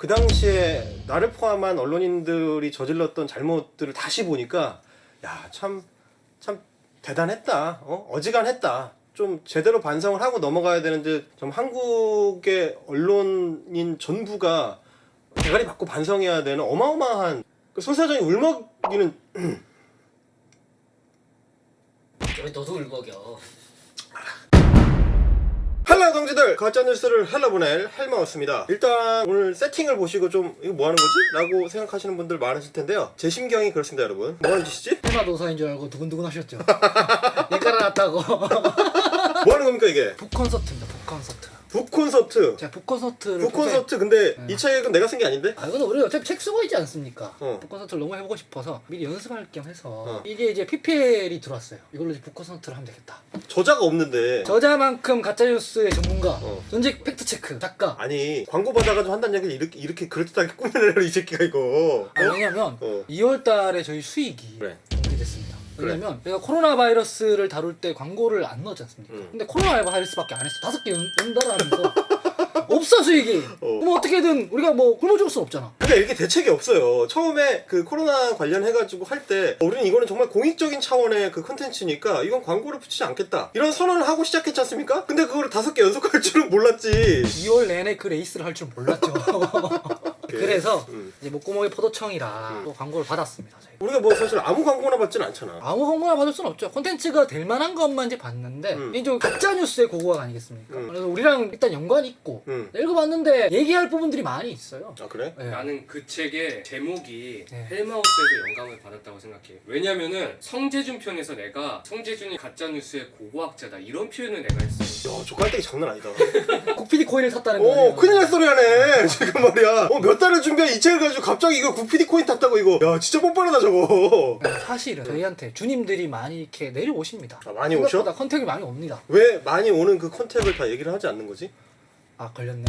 그 당시에 나를 포함한 언론인들이 저질렀던 잘못들을 다시 보니까 야, 참 대단했다. 어지간했다. 좀 제대로 반성을 하고 넘어가야 되는데 좀 한국의 언론인 전부가 대가리 받고 반성해야 되는 어마어마한 손 사장이 울먹이는 왜 너도 울먹여? 헬라 동지들, 가짜뉴스를 헬라 보낼 헬마우스입니다. 일단 오늘 세팅을 보시고 좀 이거 뭐 하는 거지? 라고 생각하시는 분들 많으실 텐데요. 제 심경이 그렇습니다, 여러분. 뭐 하는 짓이지? 해마 도사인 줄 알고 두근두근 하셨죠? 얘 깔아놨다고. 뭐 하는 겁니까 이게? 북콘서트입니다. 북콘서트. 북콘서트. 제가 북콘서트를 북콘서트 근데 이 책은 내가 쓴 게 아닌데? 아 이건 우리 어차피 책 쓰고 있지 않습니까? 어. 북콘서트를 너무 해보고 싶어서 미리 연습할 겸 해서 이게 이제 PPL이 들어왔어요. 이걸로 이제 북콘서트를 하면 되겠다. 저자가 없는데. 저자만큼 가짜뉴스의 전문가, 어. 전직 팩트체크 작가. 아니 광고 받아가지고 한다는 얘기를 이렇게 그럴듯하게 꾸며내려 이 새끼가 이거. 왜냐면 어. 2월달에 저희 수익이 그래. 공개됐습니다. 왜냐면 내가 코로나 바이러스를 다룰 때 광고를 안 넣었지 않습니까? 근데 코로나 바이러스밖에 안 했어. 5개 연달아하면서 없어 수익이. 그럼 어떻게든 우리가 뭐 굶어 죽을 순 없잖아. 그러니까 이렇게 대책이 없어요. 처음에 그 코로나 관련해가지고 할 때 우리는 이거는 정말 공익적인 차원의 그 컨텐츠니까 이건 광고를 붙이지 않겠다 이런 선언을 하고 시작했지 않습니까? 근데 그거를 5개 연속할 줄은 몰랐지. 2월 내내 그 레이스를 할 줄 몰랐죠. 그래서 이제 목구멍에 포도청이라 또 광고를 받았습니다. 저희가. 우리가 뭐 사실 아무 광고나 받진 않잖아. 아무 광고나 받을 수는 없죠. 콘텐츠가 될 만한 것만 이제 봤는데 이게 좀 가짜 뉴스의 고고학 아니겠습니까? 그래서 우리랑 일단 연관이 있고 읽어봤는데 얘기할 부분들이 많이 있어요. 아 그래? 네. 나는 그 책의 제목이 네. 헬마우스에서 영감을 받았다고 생각해. 왜냐면은 성재준 편에서 내가 성재준이 가짜뉴스의 고고학자다 이런 표현을 내가 했어. 야, 저 깔때기 장난 아니다. 국피디 코인을 샀다는 거예요. 큰일 날 소리 하네. 지금 말이야. 몇 달을 준비한 이 책을 가지고 갑자기 이거 9PD 코인 탔다고 이거. 야, 진짜 뻔뻔하다 저거. 사실은 저희한테 주님들이 많이 이렇게 내려오십니다. 아, 많이 오셔? 생각보다 컨택이 많이 옵니다. 왜 많이 오는 그 컨택을 다 얘기를 하지 않는 거지? 아 걸렸네.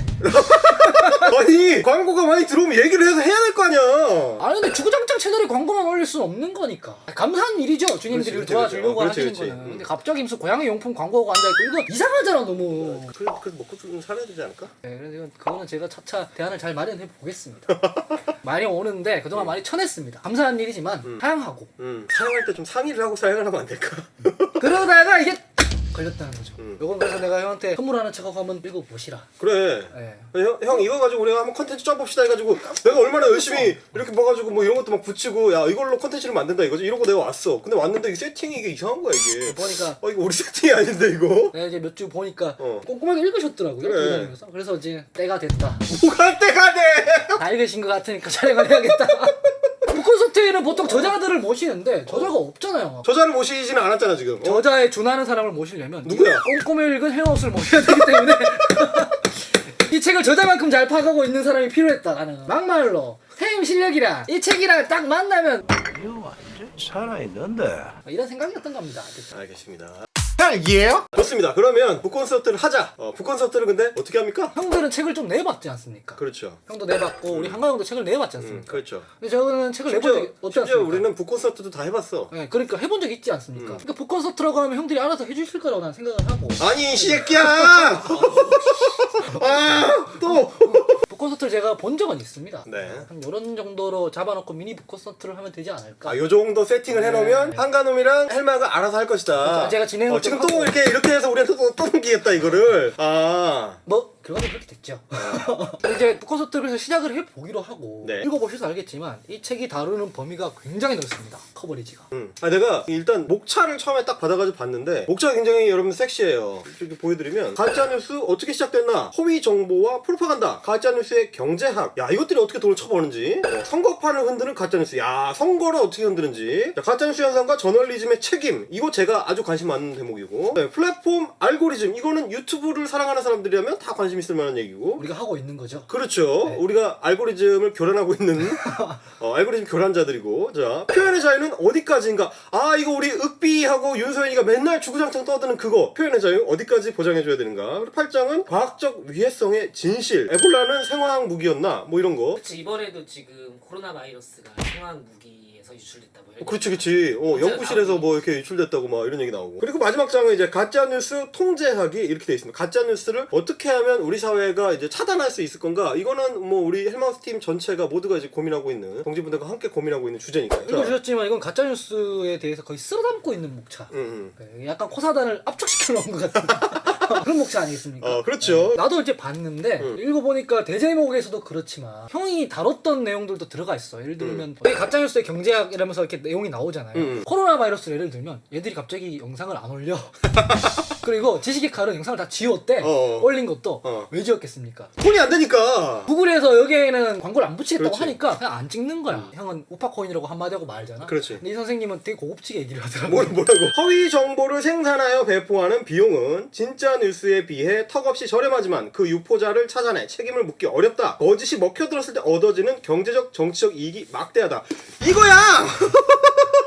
아니, 광고가 많이 들어오면 얘기를 해서 해야 될 거 아니야. 아니 근데 주구장창 채널에 광고만 올릴 수는 없는 거니까. 감사한 일이죠. 주님들이 그렇지, 도와주려고 그렇지. 하시는 그렇지. 거는. 근데 갑자기 무슨 고양이 용품 광고가 앉아있고 이거 이상하잖아 너무. 그래도 먹고 좀 살아야 되지 않을까? 네, 그래서 이건 그거는 제가 차차 대안을 잘 마련해 보겠습니다. 많이 오는데 그동안 많이 쳐냈습니다. 감사한 일이지만 사양하고 사용할 때 좀 상의를 하고 사용을 하면 안 될까? 그러다가 이게 걸렸다는 거죠. 요건 그래서 내가 형한테 선물하는 척하고 한번 읽어보시라. 그래. 네. 형 이거 가지고 우리가 한번 컨텐츠 짜봅시다 해가지고 내가 얼마나 열심히 이렇게 봐가지고 뭐 이런 것도 막 붙이고 야 이걸로 컨텐츠를 만든다 이거지 이러고 내가 왔어. 근데 왔는데 이 세팅이 이게 이상한 거야 이게. 보니까 이거 우리 세팅이 아닌데 이거. 내가 이제 몇 주 보니까 어. 꼼꼼하게 읽으셨더라고요. 그래. 기다리면서. 그래서 이제 때가 됐다. 뭐가 때가 돼? 다 읽으신 것 같으니까 촬영을 해야겠다. 북콘서트에는 보통 저자들을 모시는데 저자가 없잖아요. 저자를 모시지는 않았잖아 지금. 저자에 준하는 사람을 모시려면 누구야? 꼼꼼히 읽은 헬마우스를 모셔야 되기 때문에 이 책을 저자만큼 잘 파가고 있는 사람이 필요했다. 나는 막말로 선생님 실력이랑 이 책이랑 딱 만나면 이거 완전 살아있는데. 이런 생각이었던 겁니다. 알겠습니다. 예? 좋습니다. 그러면 북콘서트를 하자. 북콘서트를 근데 어떻게 합니까? 형들은 책을 좀 내봤지 않습니까? 그렇죠. 형도 내봤고 우리 한가형도 책을 내봤지 않습니까? 그렇죠. 근데 저는 책을 내본 적이 없지 심지어 않습니까? 우리는 북콘서트도 다 해봤어. 네, 그러니까 해본 적 있지 않습니까? 그러니까 북콘서트라고 하면 형들이 알아서 해주실 거라고 나는 생각을 하고 아니 이 새끼야! 또! 북콘서트를 제가 본 적은 있습니다. 네. 한 이런 정도로 잡아놓고 미니 북콘서트를 하면 되지 않을까? 요 정도 세팅을 해놓으면 네. 한가놈이랑 헬마가 알아서 할 것이다. 그렇죠. 제가 진행을 지금 좀 또 하고. 이렇게 해서 우리한테 또 넘기겠다 이거를. 뭐 결과는 그렇게 됐죠. 이제 북콘서트를 해서 시작을 해보기로 하고 네. 읽어보셔서 알겠지만 이 책이 다루는 범위가 굉장히 넓습니다. 커버리지가. 내가 일단 목차를 처음에 딱 받아가지고 봤는데 목차가 굉장히 여러분 섹시해요. 이렇게 보여드리면 가짜뉴스 어떻게 시작됐나, 허위 정보와 프로파간다, 가짜뉴스의 경제학, 야 이것들이 어떻게 돈을 쳐버는지, 선거판을 흔드는 가짜뉴스, 야 선거를 어떻게 흔드는지, 자, 가짜뉴스 현상과 저널리즘의 책임, 이거 제가 아주 관심 많은 대목이고, 네, 플랫폼 알고리즘, 이거는 유튜브를 사랑하는 사람들이라면 다 관심 있을 만한 얘기고, 우리가 하고 있는 거죠. 그렇죠. 네. 우리가 알고리즘을 교란하고 있는 알고리즘 교란자들이고, 자 표현의 자유는 어디까지인가? 이거 우리 윽비하고 윤소연이가 맨날 주구장창 떠드는 그거, 표현의 자유 어디까지 보장해줘야 되는가? 그리고 8장은 과학적 위해성의 진실, 에볼라는 생화학 무기였나? 뭐 이런 거. 그치, 이번에도 지금 코로나 바이러스가 생화학 무기에서 유출됐다고 해요. 그치. 연구실에서 뭐 이렇게 유출됐다고 막 이런 얘기 나오고. 그리고 마지막 장은 이제 가짜뉴스 통제학이 이렇게 돼 있습니다. 가짜뉴스를 어떻게 하면 우리 사회가 이제 차단할 수 있을 건가? 이거는 뭐 우리 헬마우스 팀 전체가 모두가 이제 고민하고 있는, 동지분들과 함께 고민하고 있는 주제니까요. 읽어주셨지만 이건 가짜뉴스에 대해서 거의 쓸어담고 있는 목차. 약간 코사단을 압축시켜 놓은 것 같은 그런 목차 아니겠습니까? 그렇죠. 나도 이제 봤는데 읽어보니까 대제목에서도 그렇지만 형이 다뤘던 내용들도 들어가 있어. 예를 들면 가짜뉴스의 경제학 이러면서 이렇게 내용이 나오잖아요. 코로나 바이러스를 예를 들면 얘들이 갑자기 영상을 안 올려. 그리고 지식의 칼은 영상을 다 지웠대. 올린 것도 왜 지웠겠습니까? 돈이 안 되니까. 구글에서 여기에는 광고를 안 붙이겠다고 그렇지. 하니까 그냥 안 찍는 거야. 형은 우파코인이라고 한마디 하고 말잖아. 그렇지. 근데 이 선생님은 되게 고급지게 얘기를 하더라고. 뭐라고? 허위 정보를 생산하여 배포하는 비용은 진짜 뉴스에 비해 턱없이 저렴하지만 그 유포자를 찾아내 책임을 묻기 어렵다. 거짓이 먹혀들었을 때 얻어지는 경제적, 정치적 이익이 막대하다. 이거야!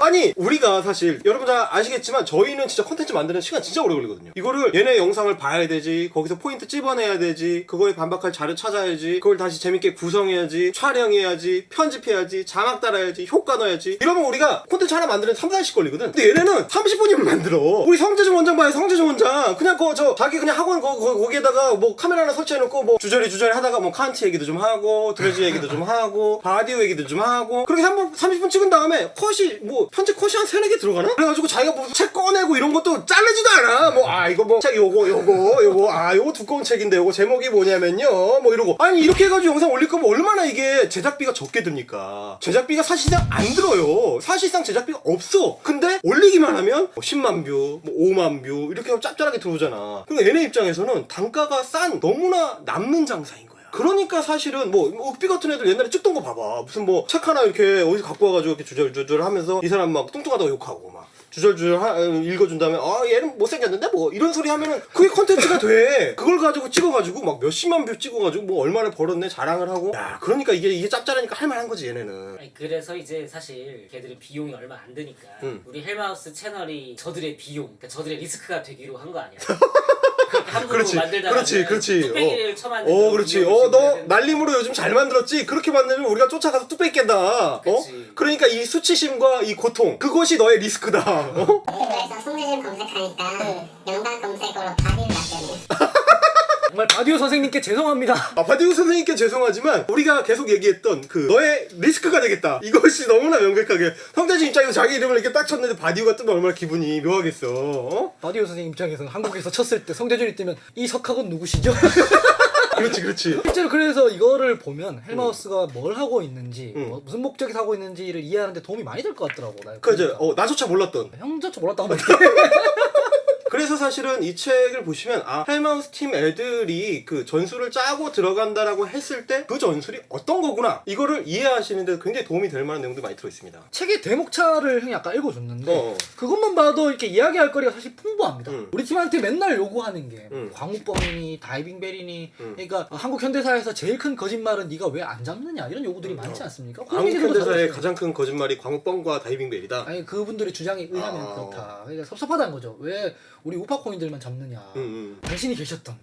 아니 우리가 사실 여러분 다 아시겠지만 저희는 진짜 컨텐츠 만드는 시간 진짜 오래 걸리거든요. 이거를 얘네 영상을 봐야 되지, 거기서 포인트 찝어내야 되지, 그거에 반박할 자료 찾아야지, 그걸 다시 재밌게 구성해야지, 촬영해야지, 편집해야지, 자막 달아야지, 효과 넣어야지. 이러면 우리가 콘텐츠 하나 만드는데 3-4시간 걸리거든. 근데 얘네는 30분이면 만들어. 우리 성재준 원장 봐요. 성재준 원장 그냥 자기 그냥 학원 거기에다가 뭐 카메라 하나 설치해놓고 뭐 주저리 하다가 뭐 칸트 얘기도 좀 하고 드레즈 얘기도 좀 하고 바디오 얘기도 좀 하고 그렇게 한번 30분 찍은 다음에 컷이 뭐 편집 컷이 한 3-4개 들어가나? 그래가지고 자기가 뭐 책 꺼내고 이런 것도 자르지도 않아. 뭐 이거 뭐 책 요거 요거 두꺼운 책인데 요거 제목이 뭐냐면요 뭐 이러고. 아니 이렇게 해가지고 영상 올릴 거면 얼마나 이게 제작비가 적게 듭니까? 제작비가 사실상 안 들어요. 사실상 제작비가 없어. 근데 올리기만 하면 뭐 10만 뷰, 뭐 5만 뷰 이렇게 하면 짭짤하게 들어오잖아. 그리고 얘네 입장에서는 단가가 싼 너무나 남는 장사인 거야. 그러니까 사실은 뭐 윽비 같은 애들 옛날에 찍던 거 봐봐. 무슨 뭐 책 하나 이렇게 어디서 갖고 와가지고 이렇게 주절주절 하면서 이 사람 막 뚱뚱하다고 욕하고 막 주절주절 읽어준 다음에 얘는 못생겼는데 뭐 이런 소리 하면은 그게 컨텐츠가 돼. 그걸 가지고 찍어가지고 막 몇십만 뷰 찍어가지고 뭐 얼마나 벌었네 자랑을 하고. 야 그러니까 이게 짭짤하니까 할만한 거지 얘네는. 아니, 그래서 이제 사실 걔들은 비용이 얼마 안 드니까 우리 헬마우스 채널이 저들의 비용, 그러니까 저들의 리스크가 되기로 한 거 아니야? 함부로 만들다 그렇지. 뚝배기를 쳐만든 그렇지. 너 날림으로 요즘 잘 만들었지? 그렇게 만들면 우리가 쫓아가서 뚝배기 깬다. 그러니까 이 수치심과 이 고통, 그것이 너의 리스크다. 유튜브에서 송재준 검색하니까 영상 검색어로 바디를 났더니 정말 바디오 선생님께 죄송합니다. 바디오 선생님께 죄송하지만 우리가 계속 얘기했던 그 너의 리스크가 되겠다. 이것이 너무나 명백하게 성재준 입장에서 자기 이름을 이렇게 딱 쳤는데 바디오가 뜨면 얼마나 기분이 묘하겠어. 바디오 선생님 입장에서는 한국에서 쳤을 때 성재준이 뜨면 이 석학은 누구시죠? 그렇지. 실제로 그래서 이거를 보면 헬마우스가 뭘 하고 있는지 무슨 목적에서 하고 있는지를 이해하는데 도움이 많이 될 것 같더라고. 그죠. 나조차 몰랐던. 형조차 몰랐다고 말해. 그래서 사실은 이 책을 보시면 헬마우스 팀 애들이 그 전술을 짜고 들어간다라고 했을 때 그 전술이 어떤 거구나 이거를 이해하시는데 굉장히 도움이 될 만한 내용도 많이 들어있습니다. 책의 대목차를 형이 아까 읽어줬는데 그것만 봐도 이렇게 이야기할 거리가 사실 풍부합니다. 우리 팀한테 맨날 요구하는 게 광우뻥이니 다이빙벨이니 그러니까 한국 현대사에서 제일 큰 거짓말은 네가 왜 안 잡느냐 이런 요구들이 많지 않습니까? 한국 현대사의 가장 큰 거짓말이 광우뻥과 다이빙벨이다. 아니 그분들의 주장에 의하면 그렇다. 그러니까 섭섭하다는 거죠. 왜 우리 우파코인들만 잡느냐. 당신이 계셨던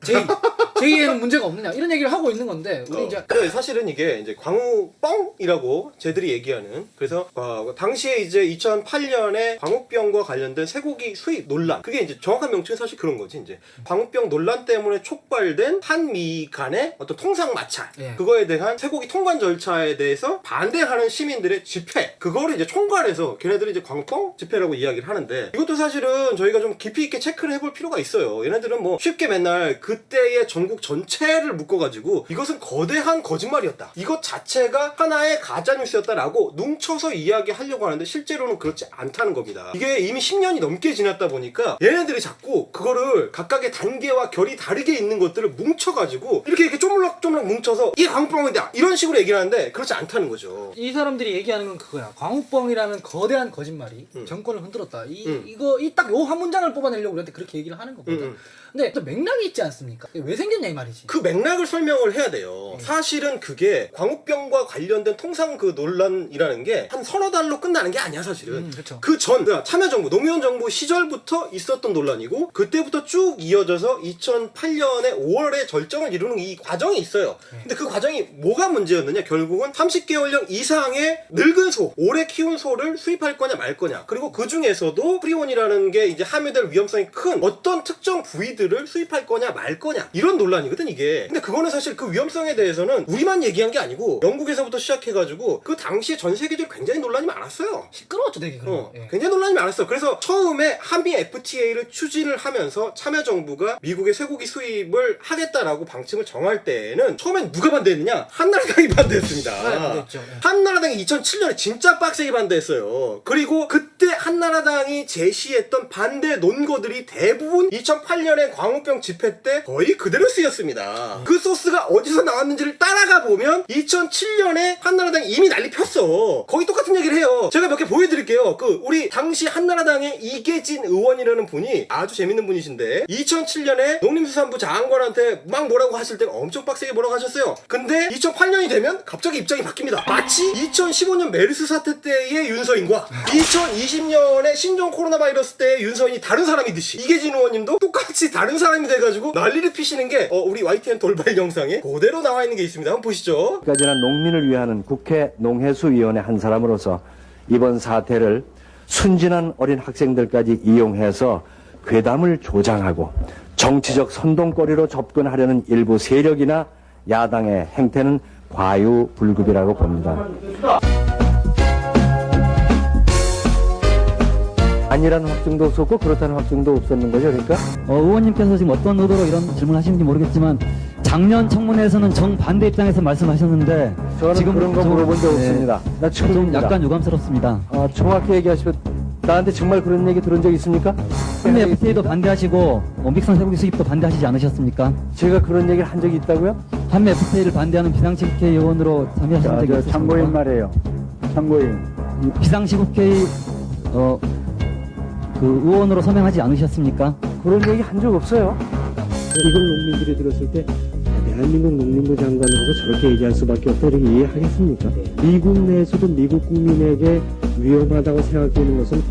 제2에는 문제가 없느냐 이런 얘기를 하고 있는 건데 우리 이제 그래 사실은 이게 이제 광우뻥이라고 쟤들이 얘기하는 그래서 당시에 이제 2008년에 광우병과 관련된 쇠고기 수입 논란 그게 이제 정확한 명칭은 사실 그런 거지 이제 광우병 논란 때문에 촉발된 한미 간의 어떤 통상 마찰 그거에 대한 쇠고기 통관 절차에 대해서 반대하는 시민들의 집회 그거를 이제 총괄해서 걔네들이 이제 광우뻥 집회라고 이야기를 하는데 이것도 사실은 저희가 좀 깊이 있게 체크를 해볼 필요가 있어요. 얘네들은 뭐 쉽게 맨날 그때의 전국 전체를 묶어가지고 이것은 거대한 거짓말이었다. 이것 자체가 하나의 가짜뉴스였다라고 뭉쳐서 이야기하려고 하는데 실제로는 그렇지 않다는 겁니다. 이게 이미 10년이 넘게 지났다 보니까 얘네들이 자꾸 그거를 각각의 단계와 결이 다르게 있는 것들을 뭉쳐가지고 이렇게 쪼물락쪼물락 뭉쳐서 이게 광우뻥이다 이런 식으로 얘기를 하는데 그렇지 않다는 거죠. 이 사람들이 얘기하는 건 그거야. 광우뻥이라는 거대한 거짓말이 정권을 흔들었다. 이거 딱 요 한 문장을 뽑아내려고 우리한테 그렇게 얘기를 하는 거거든. 근데 또 맥락이 있지 않습니까? 왜 생겼냐 이 말이지. 그 맥락을 설명을 해야 돼요. 사실은 그게 광우병과 관련된 통상 그 논란이라는 게 한 서너 달로 끝나는 게 아니야 사실은. 그쵸. 그 전 참여정부 노무현 정부 시절부터 있었던 논란이고 그때부터 쭉 이어져서 2008년에 5월에 절정을 이루는 이 과정이 있어요. 근데 그 과정이 뭐가 문제였느냐 결국은 30개월령 이상의 늙은 소 오래 키운 소를 수입할 거냐 말 거냐 그리고 그 중에서도 프리온이라는 게 이제 함유될 위험성이 큰 어떤 특정 부위들을 수입할 거냐 말 거냐 이런 논란 논란이거든 이게. 근데 그거는 사실 그 위험성에 대해서는 우리만 얘기한 게 아니고 영국에서부터 시작해가지고 그 당시에 전 세계적으로 굉장히 논란이 많았어요. 시끄러웠죠 되게 그런 거. 예. 굉장히 논란이 많았어. 그래서 처음에 한미 FTA를 추진을 하면서 참여정부가 미국의 쇠고기 수입을 하겠다라고 방침을 정할 때에는 처음엔 누가 반대했느냐? 한나라당이 반대했습니다. 네, 반대했죠. 예. 한나라당이 2007년에 진짜 빡세게 반대했어요. 그리고 그때 한나라당이 제시했던 반대 논거들이 대부분 2008년에 광우병 집회 때 거의 그대로 쓰였습니다. 그 소스가 어디서 나왔는지를 따라가 보면 2007년에 한나라당이 이미 난리 폈어. 거의 똑같은 얘기를 해요. 제가 몇 개 보여드릴게요. 우리 당시 한나라당의 이계진 의원이라는 분이 아주 재밌는 분이신데 2007년에 농림수산부 장관한테 막 뭐라고 하실 때 엄청 빡세게 뭐라고 하셨어요. 근데 2008년이 되면 갑자기 입장이 바뀝니다. 마치 2015년 메르스 사태 때의 윤서인과 2020년에 신종 코로나 바이러스 때의 윤서인이 다른 사람이듯이 이계진 의원님도 똑같이 다른 사람이 돼가지고 난리를 피시는 게 우리 YTN 돌발 영상에 그대로 나와 있는 게 있습니다. 한번 보시죠. 까지나 농민을 위하는 국회 농해수위원회 한 사람으로서 이번 사태를 순진한 어린 학생들까지 이용해서 괴담을 조장하고 정치적 선동거리로 접근하려는 일부 세력이나 야당의 행태는 과유불급이라고 봅니다. 아니라는 확증도 없었고 그렇다는 확증도 없었는 거죠, 그러니까? 의원님께서 지금 어떤 의도로 이런 질문을 하시는지 모르겠지만 작년 청문회에서는 정반대 입장에서 말씀하셨는데 저는 지금 그런 거 물어본 적 없습니다. 나 좀 처음입니다. 약간 유감스럽습니다. 정확히 얘기하시면 나한테 정말 그런 얘기 들은 적 있습니까? 한미 FTA도 반대하시고 믹선 쇠고기 수입도 반대하시지 않으셨습니까? 제가 그런 얘기를 한 적이 있다고요? 한미 FTA를 반대하는 비상시 국회 의원으로 참여하신 적이 있으십니까? 참고인 말이에요. 참고인. 비상시 국회의 그 의원으로 서명하지 않으셨습니까? 그런 얘기 한 적 없어요. 이걸 농민들이 들었을 때 대한민국 농림부 장관으로서 저렇게 얘기할 수밖에 없다 이렇게 이해하겠습니까? 미국 내에서도 미국 국민에게 위험하다고 생각되는 것은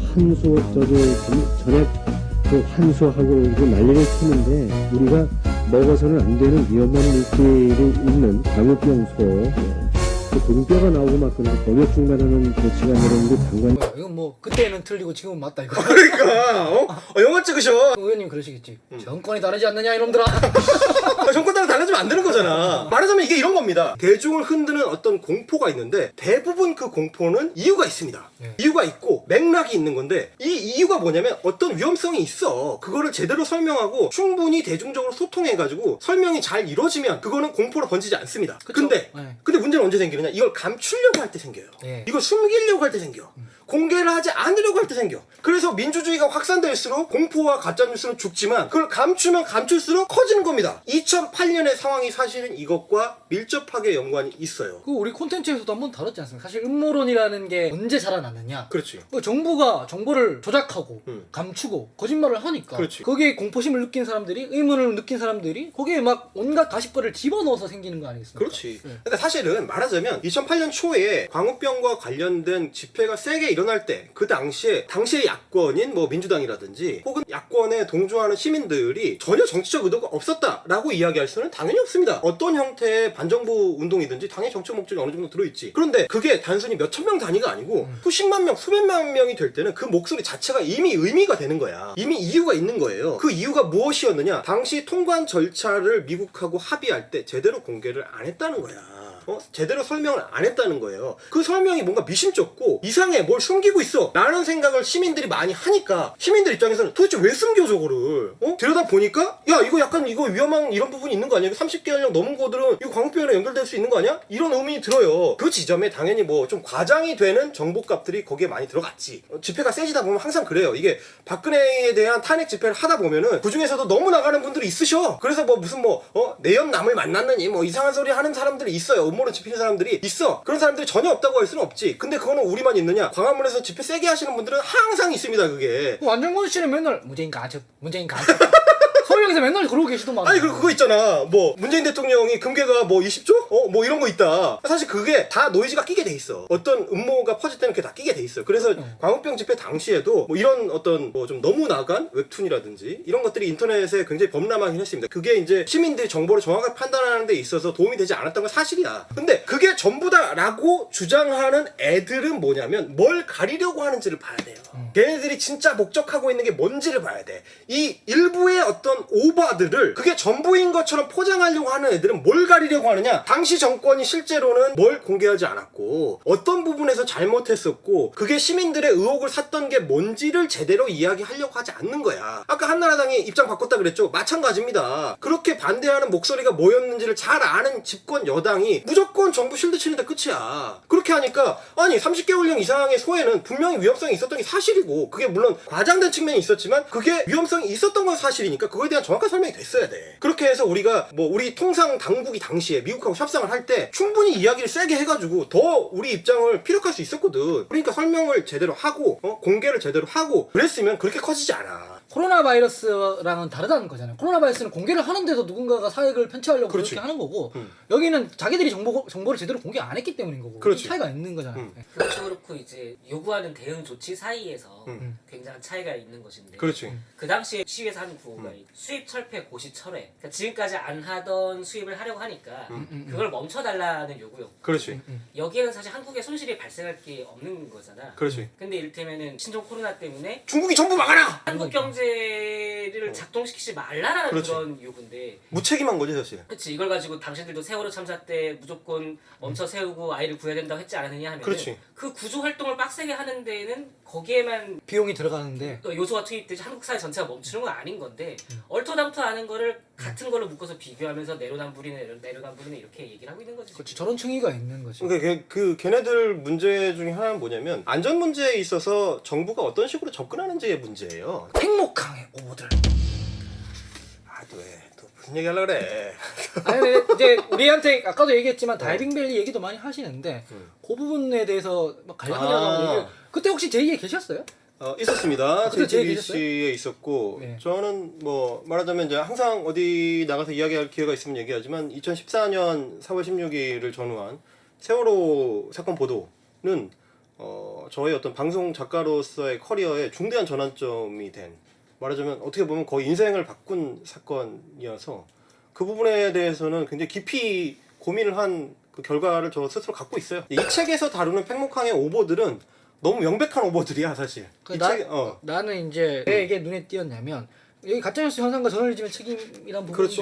전에 환수하고 난리를 치는데 우리가 먹어서는 안 되는 위험한 물질이 있는 광우병소 동뼈가 나오고 막 그런 병역 중단하는 조치가 내렸는데 장관 이건 뭐 그때는 틀리고 지금은 맞다 이거. 그러니까 영화 찍으셔. 의원님 그러시겠지. 정권이 다르지 않느냐 이놈들아. 정권 따라 달라지면 안 되는 거잖아. 말하자면 이게 이런 겁니다. 대중을 흔드는 어떤 공포가 있는데 대부분 그 공포는 이유가 있습니다. 이유가 있고 맥락이 있는 건데 이 이유가 뭐냐면 어떤 위험성이 있어. 그거를 제대로 설명하고 충분히 대중적으로 소통해가지고 설명이 잘 이루어지면 그거는 공포로 번지지 않습니다. 그쵸? 근데 문제는 언제 생기느냐? 이걸 감추려고 할 때 생겨요. 이걸 숨기려고 할 때 생겨. 공개를 하지 않으려고 할 때 생겨. 그래서 민주주의가 확산될수록 공포와 가짜뉴스는 죽지만 그걸 감추면 감출수록 커지는 겁니다. 2008년의 상황이 사실은 이것과 밀접하게 연관이 있어요. 그 우리 콘텐츠에서도 한번 다뤘지 않습니까? 사실 음모론이라는 게 언제 자라났느냐. 그렇지. 그 정부가 정보를 조작하고 감추고 거짓말을 하니까 그렇지. 거기에 공포심을 느낀 사람들이 의문을 느낀 사람들이 거기에 막 온갖 가십거리를 집어넣어서 생기는 거 아니겠습니까? 그렇지. 근데 사실은 말하자면 2008년 초에 광우병과 관련된 집회가 세게 일어날 때 그 당시에 야권인 뭐 민주당이라든지 혹은 야권에 동조하는 시민들이 전혀 정치적 의도가 없었다라고 이야기할 수는 당연히 없습니다. 어떤 형태의 반정부 운동이든지 당연히 정치적 목적이 어느 정도 들어있지. 그런데 그게 단순히 몇천 명 단위가 아니고 수십만 명, 수백만 명이 될 때는 그 목소리 자체가 이미 의미가 되는 거야. 이미 이유가 있는 거예요. 그 이유가 무엇이었느냐? 당시 통관 절차를 미국하고 합의할 때 제대로 공개를 안 했다는 거야. 제대로 설명을 안 했다는 거예요. 그 설명이 뭔가 미심쩍고 이상해, 뭘 숨기고 있어 라는 생각을 시민들이 많이 하니까 시민들 입장에서는 도대체 왜 숨겨 저거를? 들여다 보니까 야 이거 약간 이거 위험한 이런 부분이 있는 거 아니야? 30개월령 넘은 거들은 이거 광우병이랑 연결될 수 있는 거 아니야? 이런 의문이 들어요. 그 지점에 당연히 뭐 좀 과장이 되는 정보값들이 거기에 많이 들어갔지. 집회가 세지다 보면 항상 그래요. 이게 박근혜에 대한 탄핵 집회를 하다 보면은 그 중에서도 너무 나가는 분들이 있으셔. 그래서 뭐 무슨 내연남을 만났느니 뭐 이상한 소리 하는 사람들이 있어요. 음모론 집히는 사람들이 있어. 그런 사람들이 전혀 없다고 할 수는 없지. 근데 그거는 우리만 있느냐? 광화문에서 집회 세게 하시는 분들은 항상 있습니다. 그게. 완전건 씨는 맨날 문재인 간첩 서울역에서 맨날 그러고 계시더만. 아니 그리고 그거 있잖아. 뭐 문재인 대통령이 금괴가 뭐 20조? 뭐 이런 거 있다. 사실 그게 다 노이즈가 끼게 돼 있어. 어떤 음모가 퍼질 때는 그게 다 끼게 돼 있어. 그래서 광우병 집회 당시에도 뭐 이런 어떤 뭐 좀 너무 나간 웹툰이라든지 이런 것들이 인터넷에 굉장히 범람하긴 했습니다. 그게 이제 시민들이 정보를 정확하게 판단하는 데 있어서 도움이 되지 않았던 건 사실이야. 근데 그게 전부다라고 주장하는 애들은 뭐냐면 뭘 가리려고 하는지를 봐야 돼요. 걔네들이 진짜 목적하고 있는 게 뭔지를 봐야 돼. 이 일부의 어떤 오바들을 그게 전부인 것처럼 포장하려고 하는 애들은 뭘 가리려고 하느냐? 당시 정권이 실제로는 뭘 공개하지 않았고 어떤 부분에서 잘못했었고 그게 시민들의 의혹을 샀던 게 뭔지를 제대로 이야기하려고 하지 않는 거야. 아까 한나라당이 입장 바꿨다 그랬죠? 마찬가지입니다. 그렇게 반대하는 목소리가 뭐였는지를 잘 아는 집권 여당이 무조건 정부 실드 치는데 끝이야. 그렇게 하니까 아니 30개월령 이상의 소외는 분명히 위험성이 있었던 게 사실이고 그게 물론 과장된 측면이 있었지만 그게 위험성이 있었던 건 사실이니까 그거에 대한 정확한 설명이 됐어야 돼. 그렇게 해서 우리가 뭐 우리 통상 당국이 당시에 미국하고 협상을 할 때 충분히 이야기를 세게 해가지고 더 우리 입장을 피력할 수 있었거든. 그러니까 설명을 제대로 하고 공개를 제대로 하고 그랬으면 그렇게 커지지 않아. 코로나 바이러스랑은 다르다는 거잖아요. 코로나 바이러스는 공개를 하는데도 누군가가 사익을 편취하려고 그렇지. 그렇게 하는 거고 여기는 자기들이 정보를 제대로 공개 안 했기 때문인 거고 그렇지. 차이가 있는 거잖아요. 그것도 그렇고 이제 요구하는 대응 조치 사이에서 굉장한 차이가 있는 것인데 그렇지. 그 당시에 시위에서 하는 구호가 수입 철폐 고시 철회. 그러니까 지금까지 안 하던 수입을 하려고 하니까 그걸 멈춰달라는 요구였고 그렇지. 여기에는 사실 한국에 손실이 발생할 게 없는 거잖아. 그렇지. 근데 이를테면은 신종 코로나 때문에 중국이 정부 막아라! 한국 경제를 작동시키지 말라라는 그렇지. 그런 요구인데 무책임한 거지 사실. 그치 이걸 가지고 당신들도 세월호 참사 때 무조건 멈춰 세우고 아이를 구해야 된다고 했지 않느냐 하면 그렇지. 그 구조 활동을 빡세게 하는 데에는 거기에만 비용이 들어가는데 요소가 투입되지 한국 사회 전체가 멈추는 건 아닌 건데 얼토당토하는 거를 같은 걸로 묶어서 비교하면서 내로남불이네 이렇게 얘기를 하고 있는 거지. 그렇지 저런 층위가 있는 거지. 그러니까 걔네들 문제 중에 하나는 뭐냐면 안전 문제에 있어서 정부가 어떤 식으로 접근하는지의 문제예요. 팽목항의 오보들. 아 또 왜 또 무슨 얘기 하려고 그래. 아니 근데 이제 우리한테 아까도 얘기했지만 다이빙벨리 얘기도 많이 하시는데 그 부분에 대해서 막 관련하다고 얘기를 그때 혹시 제2에 계셨어요? 있었습니다. 그때 제일 JTBC에 있었고 네. 저는 뭐 말하자면 이제 항상 어디 나가서 이야기할 기회가 있으면 얘기하지만 2014년 4월 16일을 전후한 세월호 사건 보도는 저의 어떤 방송 작가로서의 커리어에 중대한 전환점이 된 말하자면 어떻게 보면 거의 인생을 바꾼 사건이어서 그 부분에 대해서는 굉장히 깊이 고민을 한 그 결과를 저 스스로 갖고 있어요. 이 책에서 다루는 팽목항의 오보들은 너무 명백한 오보들이야 사실. 나는 이제 왜 이게 눈에 띄었냐면 여기 가짜뉴스 현상과 저널리즘의 책임이란 부분도 그렇지.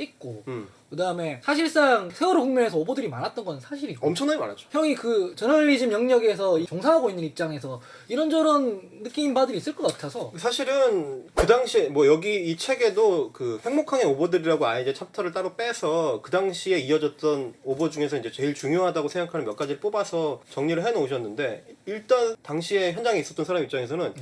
있고 그다음에 사실상 세월호 국면에서 오보들이 많았던 건 사실이고 엄청나게 많았죠. 형이 그 저널리즘 영역에서 종사하고 있는 입장에서 이런저런 느낀 바들이 있을 것 같아서 사실은 그 당시에 뭐 여기 이 책에도 그 팽목항의 오보들이라고 아예 이제 챕터를 따로 빼서 그 당시에 이어졌던 오보 중에서 이제 제일 중요하다고 생각하는 몇 가지를 뽑아서 정리를 해 놓으셨는데 일단 당시에 현장에 있었던 사람 입장에서는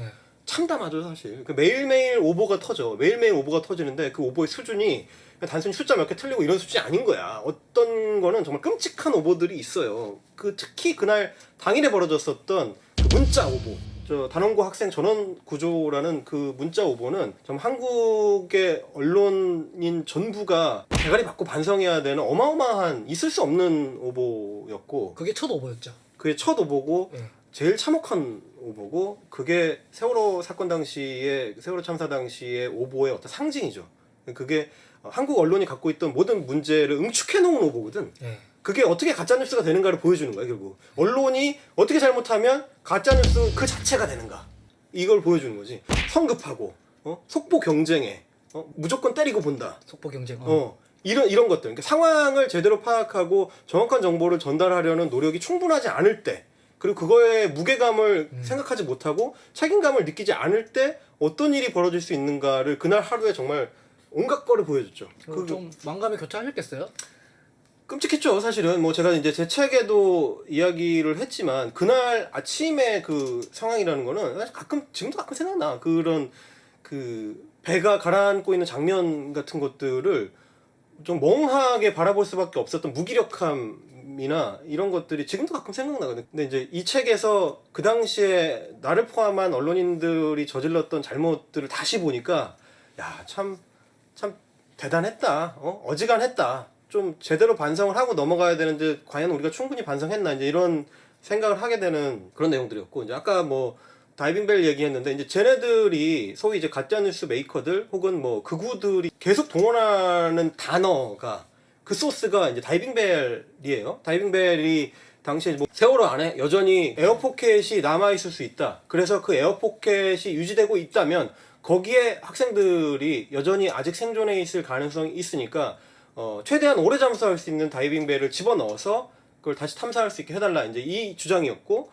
참담하죠 사실. 그 매일매일 오보가 터져. 매일매일 오보가 터지는데 그 오보의 수준이 단순히 숫자 몇 개 틀리고 이런 수준이 아닌 거야. 어떤 거는 정말 끔찍한 오보들이 있어요. 그 특히 그날 당일에 벌어졌었던 그 문자 오보. 저 단원고 학생 전원 구조라는 그 문자 오보는 좀 한국의 언론인 전부가 대가리 받고 반성해야 되는 어마어마한 있을 수 없는 오보였고 그게 첫 오보였죠. 그게 첫 오보고 네. 제일 참혹한 오보고 그게 세월호 사건 당시에 세월호 참사 당시의 오보의 어떤 상징이죠. 그게 한국 언론이 갖고 있던 모든 문제를 응축해 놓은 오보거든. 네. 그게 어떻게 가짜뉴스가 되는가를 보여주는 거야 결국. 언론이 어떻게 잘못하면 가짜뉴스 그 자체가 되는가 이걸 보여주는 거지. 성급하고 속보 경쟁에 무조건 때리고 본다. 속보 경쟁. 이런 것들. 그러니까 상황을 제대로 파악하고 정확한 정보를 전달하려는 노력이 충분하지 않을 때 그리고 그거에 무게감을 생각하지 못하고 책임감을 느끼지 않을 때 어떤 일이 벌어질 수 있는가를 그날 하루에 정말 온갖 거를 보여줬죠. 좀 망감이 교차하셨겠어요? 끔찍했죠 사실은. 뭐 제가 이제 제 책에도 이야기를 했지만 그날 아침에 그 상황이라는 거는 사실 지금도 가끔 생각나. 그런 그 배가 가라앉고 있는 장면 같은 것들을 좀 멍하게 바라볼 수밖에 없었던 무기력함이나 이런 것들이 지금도 가끔 생각나거든요. 근데 이제 이 책에서 그 당시에 나를 포함한 언론인들이 저질렀던 잘못들을 다시 보니까 야, 참 대단했다. 어지간했다. 좀 제대로 반성을 하고 넘어가야 되는데 과연 우리가 충분히 반성했나 이제 이런 생각을 하게 되는 그런 내용들이었고 이제 아까 뭐 다이빙벨 얘기했는데 이제 쟤네들이 소위 이제 가짜뉴스 메이커들 혹은 뭐 극우들이 계속 동원하는 단어가 그 소스가 이제 다이빙벨이에요. 다이빙벨이 당시에 뭐 세월호 안에 여전히 에어포켓이 남아있을 수 있다. 그래서 그 에어포켓이 유지되고 있다면 거기에 학생들이 여전히 아직 생존해 있을 가능성이 있으니까 최대한 오래 잠수할 수 있는 다이빙벨을 집어넣어서 그걸 다시 탐사할 수 있게 해달라, 이제 이 주장이었고,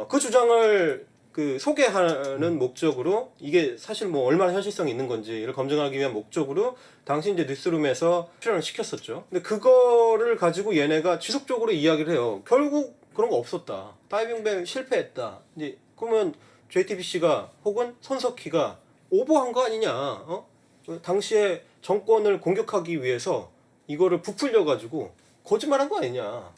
그 주장을 그 소개하는 목적으로, 이게 사실 뭐 얼마나 현실성이 있는 건지를 검증하기 위한 목적으로 당시 이제 뉴스룸에서 출연을 시켰었죠. 근데 그거를 가지고 얘네가 지속적으로 이야기를 해요. 결국 그런 거 없었다, 다이빙벨 실패했다. 이제 그러면 JTBC가 혹은 손석희가 오버한 거 아니냐, 당시에 정권을 공격하기 위해서 이거를 부풀려 가지고 거짓말한 거 아니냐,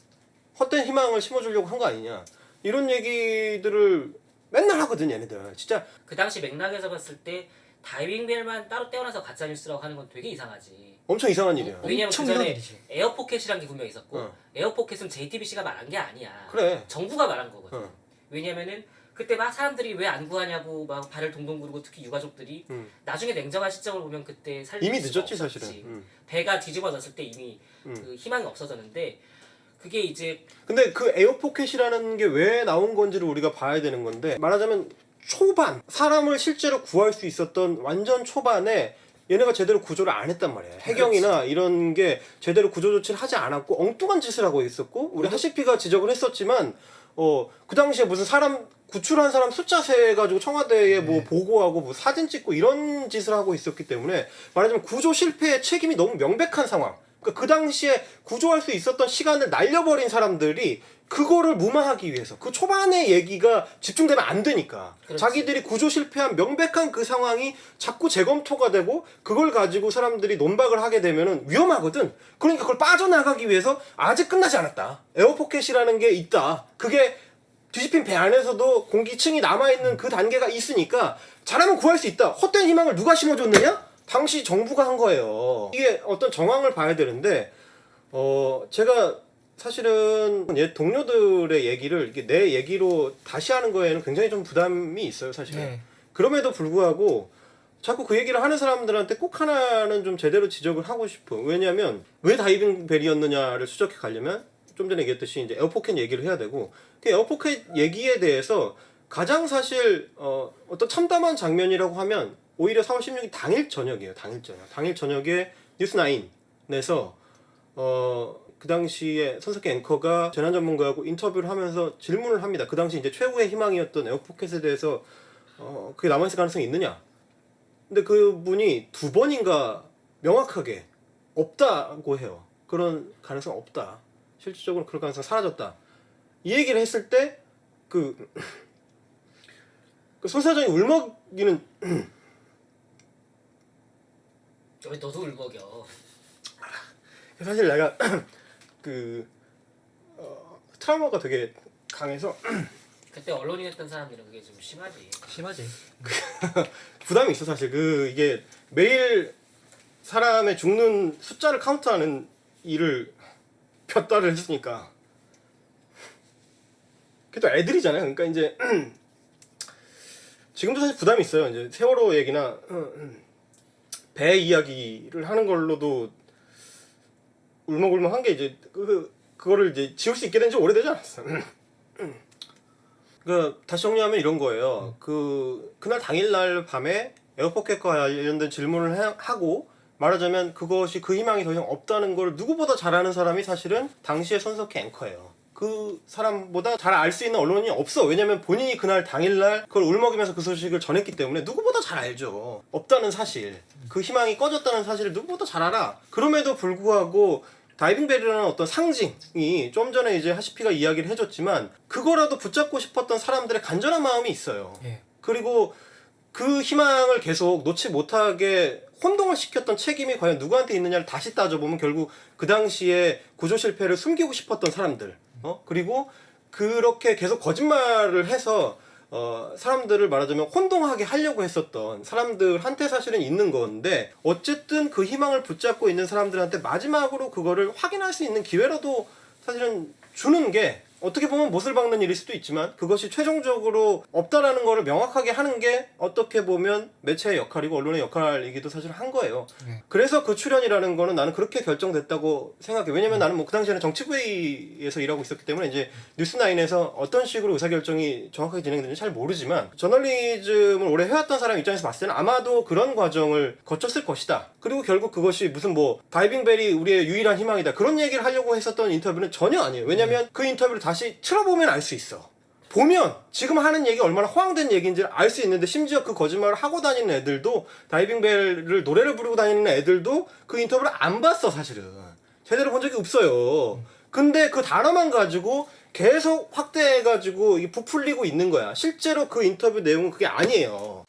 헛된 희망을 심어주려고 한 거 아니냐, 이런 얘기들을 맨날 하거든 얘네들. 진짜 그 당시 맥락에서 봤을 때 다이빙벨만 따로 떼어놔서 가짜뉴스라고 하는 건 되게 이상하지. 엄청 이상한 일이야. 왜냐면 그 엄청난 전에 일이지. 에어포켓이란 게 분명히 있었고 에어포켓은 JTBC가 말한 게 아니야. 그래. 정부가 말한 거거든. 어. 왜냐면은 그때 막 사람들이 왜 안 구하냐고 막 발을 동동 구르고, 특히 유가족들이 나중에 냉정한 시점을 보면 그때 살릴 이미 수가 늦었지 없었지. 사실은. 배가 뒤집어졌을 때 이미 그 희망이 없어졌는데, 그게 이제 근데 그 에어포켓이라는 게 왜 나온 건지를 우리가 봐야 되는 건데, 말하자면 초반 사람을 실제로 구할 수 있었던 완전 초반에 얘네가 제대로 구조를 안 했단 말이야. 해경이나 이런 게 제대로 구조 조치를 하지 않았고 엉뚱한 짓을 하고 있었고, 우리 하시피가 지적을 했었지만 그 당시에 무슨 사람 구출한 사람 숫자 세 가지고 청와대에 뭐 보고하고 뭐 사진 찍고 이런 짓을 하고 있었기 때문에, 말하자면 구조 실패의 책임이 너무 명백한 상황. 그러니까 그 당시에 구조할 수 있었던 시간을 날려버린 사람들이 그거를 무마하기 위해서, 그 초반의 얘기가 집중되면 안 되니까, 그렇지. 자기들이 구조 실패한 명백한 그 상황이 자꾸 재검토가 되고 그걸 가지고 사람들이 논박을 하게 되면은 위험하거든. 그러니까 그걸 빠져나가기 위해서 아직 끝나지 않았다, 에어포켓이라는 게 있다, 그게 뒤집힌 배 안에서도 공기층이 남아있는 그 단계가 있으니까 잘하면 구할 수 있다. 헛된 희망을 누가 심어줬느냐? 당시 정부가 한 거예요. 이게 어떤 정황을 봐야 되는데, 제가 사실은 옛 동료들의 얘기를 이게 내 얘기로 다시 하는 거에는 굉장히 좀 부담이 있어요, 사실은. 네. 그럼에도 불구하고 자꾸 그 얘기를 하는 사람들한테 꼭 하나는 좀 제대로 지적을 하고 싶어. 왜냐면 왜 다이빙 벨이었느냐를 추적해 가려면 좀 전에 얘기했듯이 이제 에어포켓 얘기를 해야 되고, 그 에어포켓 얘기에 대해서 가장 사실 어떤 참담한 장면이라고 하면 오히려 4월 16일 당일 저녁이에요. 당일 저녁에 뉴스9에서 그 당시에 손석희 앵커가 재난 전문가하고 인터뷰를 하면서 질문을 합니다. 그 당시 이제 최후의 희망이었던 에어포켓에 대해서 그게 남아있을 가능성이 있느냐? 근데 그분이 2번인가 명확하게 없다고 해요. 그런 가능성 없다. 실질적으로 그럴 가능성 사라졌다. 이 얘기를 했을 때 그 손 사장이 울먹이는 왜 너도 울먹여? 사실 내가 그 트라우마가 되게 강해서 그때 언론인 했던 사람들은 그게 좀 심하지. 심하지. 부담이 있어 사실. 이게 매일 사람의 죽는 숫자를 카운트하는 일을 몇 달을 했으니까. 그래도 애들이잖아요. 그러니까 이제 지금도 사실 부담이 있어요. 이제 세월호 얘기나 배 이야기를 하는 걸로도 울먹울먹한 게 이제 그거를 이제 지울 수 있게 된 지 오래되지 않았어. 그 다시 정리하면 이런 거예요. 그날 당일날 밤에 에어포켓과 관련된 질문을 하고, 말하자면 그것이 그 희망이 더 이상 없다는 걸 누구보다 잘 아는 사람이 사실은 당시의 손석희 앵커예요. 그 사람보다 잘 알 수 있는 언론이 없어. 왜냐면 본인이 그날 당일날 그걸 울먹이면서 그 소식을 전했기 때문에 누구보다 잘 알죠. 없다는 사실, 그 희망이 꺼졌다는 사실을 누구보다 잘 알아. 그럼에도 불구하고 다이빙벨이라는 어떤 상징이 좀 전에 이제 하시피가 이야기를 해줬지만 그거라도 붙잡고 싶었던 사람들의 간절한 마음이 있어요. 예. 그리고 그 희망을 계속 놓지 못하게 혼동을 시켰던 책임이 과연 누구한테 있느냐를 다시 따져보면 결국 그 당시에 구조 실패를 숨기고 싶었던 사람들, 그리고 그렇게 계속 거짓말을 해서 사람들을 말하자면 혼동하게 하려고 했었던 사람들한테 사실은 있는 건데, 어쨌든 그 희망을 붙잡고 있는 사람들한테 마지막으로 그거를 확인할 수 있는 기회라도 사실은 주는 게 어떻게 보면 못을 박는 일일 수도 있지만 그것이 최종적으로 없다라는 거를 명확하게 하는 게 어떻게 보면 매체의 역할이고 언론의 역할이기도 사실 한 거예요. 그래서 그 출연이라는 거는 나는 그렇게 결정됐다고 생각해. 왜냐면 나는 뭐 그 당시에는 정치부에서 일하고 있었기 때문에 이제 뉴스9에서 어떤 식으로 의사결정이 정확하게 진행되는지 잘 모르지만 저널리즘을 오래 해왔던 사람 입장에서 봤을 때는 아마도 그런 과정을 거쳤을 것이다. 그리고 결국 그것이 무슨 뭐 다이빙벨이 우리의 유일한 희망이다. 그런 얘기를 하려고 했었던 인터뷰는 전혀 아니에요. 왜냐면 그 인터뷰를 다시 틀어보면 알 수 있어. 보면 지금 하는 얘기 얼마나 허황된 얘기인지를 알 수 있는데 심지어 그 거짓말을 하고 다니는 애들도 다이빙벨을 노래를 부르고 다니는 애들도 그 인터뷰를 안 봤어 사실은. 제대로 본 적이 없어요. 근데 그 단어만 가지고 계속 확대해가지고 이게 부풀리고 있는 거야. 실제로 그 인터뷰 내용은 그게 아니에요.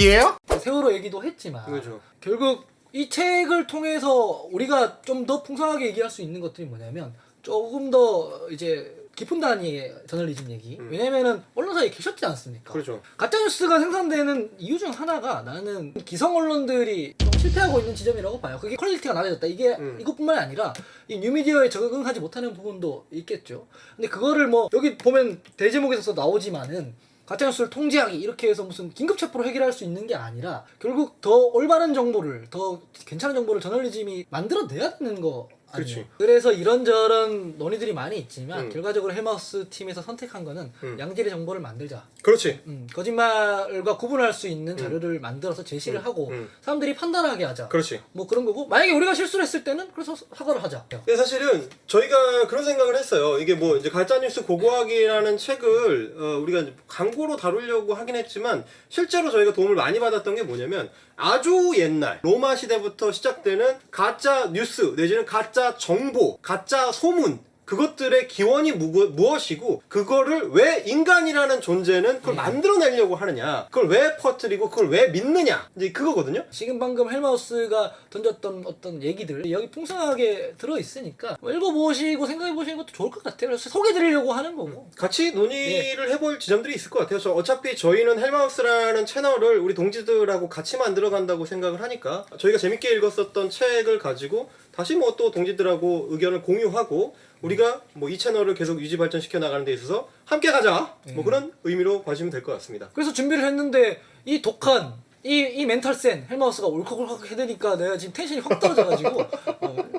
예? 세월호 얘기도 했지만 그렇죠. 결국 이 책을 통해서 우리가 좀 더 풍성하게 얘기할 수 있는 것들이 뭐냐면 조금 더 이제 깊은 단위의 저널리즘 얘기. 왜냐면은 언론사에 계셨지 않습니까? 그렇죠. 가짜뉴스가 생산되는 이유 중 하나가 나는 기성 언론들이 좀 실패하고 있는 지점이라고 봐요. 그게 퀄리티가 낮아졌다. 이게 이것뿐만이 아니라 이 뉴미디어에 적응하지 못하는 부분도 있겠죠. 근데 그거를 뭐 여기 보면 대제목에서 나오지만은 가짜뉴스를 통제하기 이렇게 해서 무슨 긴급체포로 해결할 수 있는 게 아니라 결국 더 올바른 정보를 더 괜찮은 정보를 저널리즘이 만들어내야 되는 거 아니에요. 그렇지. 그래서 이런저런 논의들이 많이 있지만 결과적으로 헬마우스 팀에서 선택한 거는 양질의 정보를 만들자. 그렇지. 거짓말과 구분할 수 있는 자료를 만들어서 제시를 하고 사람들이 판단하게 하자. 그렇지. 뭐 그런 거고 만약에 우리가 실수를 했을 때는 그래서 사과를 하자. 근데 사실은 저희가 그런 생각을 했어요. 이게 뭐 이제 가짜뉴스 고고하기라는 책을 우리가 이제 광고로 다루려고 하긴 했지만 실제로 저희가 도움을 많이 받았던 게 뭐냐면 아주 옛날 로마 시대부터 시작되는 가짜 뉴스 내지는 가짜 정보, 가짜 소문 그것들의 기원이 무엇이고 그거를 왜 인간이라는 존재는 그걸 만들어내려고 하느냐 그걸 왜 퍼뜨리고 그걸 왜 믿느냐 이제 그거거든요. 지금 방금 헬마우스가 던졌던 어떤 얘기들 여기 풍성하게 들어있으니까 읽어보시고 생각해보시는 것도 좋을 것 같아요. 그래서 소개드리려고 하는 거고 같이 논의를 해볼 지점들이 있을 것 같아요. 어차피 저희는 헬마우스라는 채널을 우리 동지들하고 같이 만들어간다고 생각을 하니까 저희가 재밌게 읽었었던 책을 가지고 다시 뭐 또 동지들하고 의견을 공유하고 우리가 뭐 이 채널을 계속 유지 발전시켜 나가는 데 있어서 함께 가자 뭐 그런 의미로 봐주시면 될 것 같습니다. 그래서 준비를 했는데 이 독한 이 멘탈 센 헬마우스가 울컥울컥 해대니까 내가 지금 텐션이 확 떨어져가지고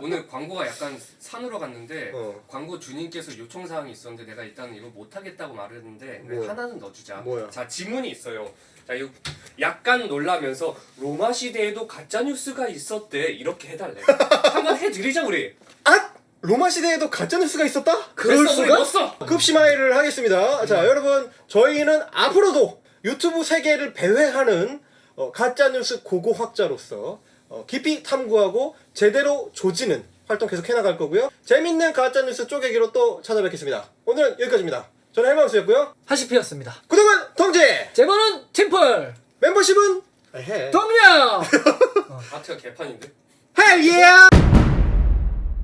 오늘 광고가 약간 산으로 갔는데 광고 주님께서 요청사항이 있었는데 내가 일단 이거 못하겠다고 말했는데 뭐야? 하나는 넣어주자. 뭐야? 자 지문이 있어요. 자 이거 약간 놀라면서 로마 시대에도 가짜뉴스가 있었대 이렇게 해달래. 한번 해드리자 우리. 아! 로마 시대에도 가짜뉴스가 있었다? 그럴 됐어, 우리 수가? 넣었어. 급심하이를 하겠습니다. 자 여러분 저희는 앞으로도 유튜브 세계를 배회하는 가짜뉴스 고고학자로서 깊이 탐구하고 제대로 조지는 활동 계속 해나갈 거고요. 재밌는 가짜뉴스 쪼개기로 또 찾아뵙겠습니다. 오늘은 여기까지입니다. 저는 헬마우스였고요. 하시피였습니다. 구독은 통제! 제보는 팀플! 멤버십은 해. 동료! 아트가 개판인데? 헬 예!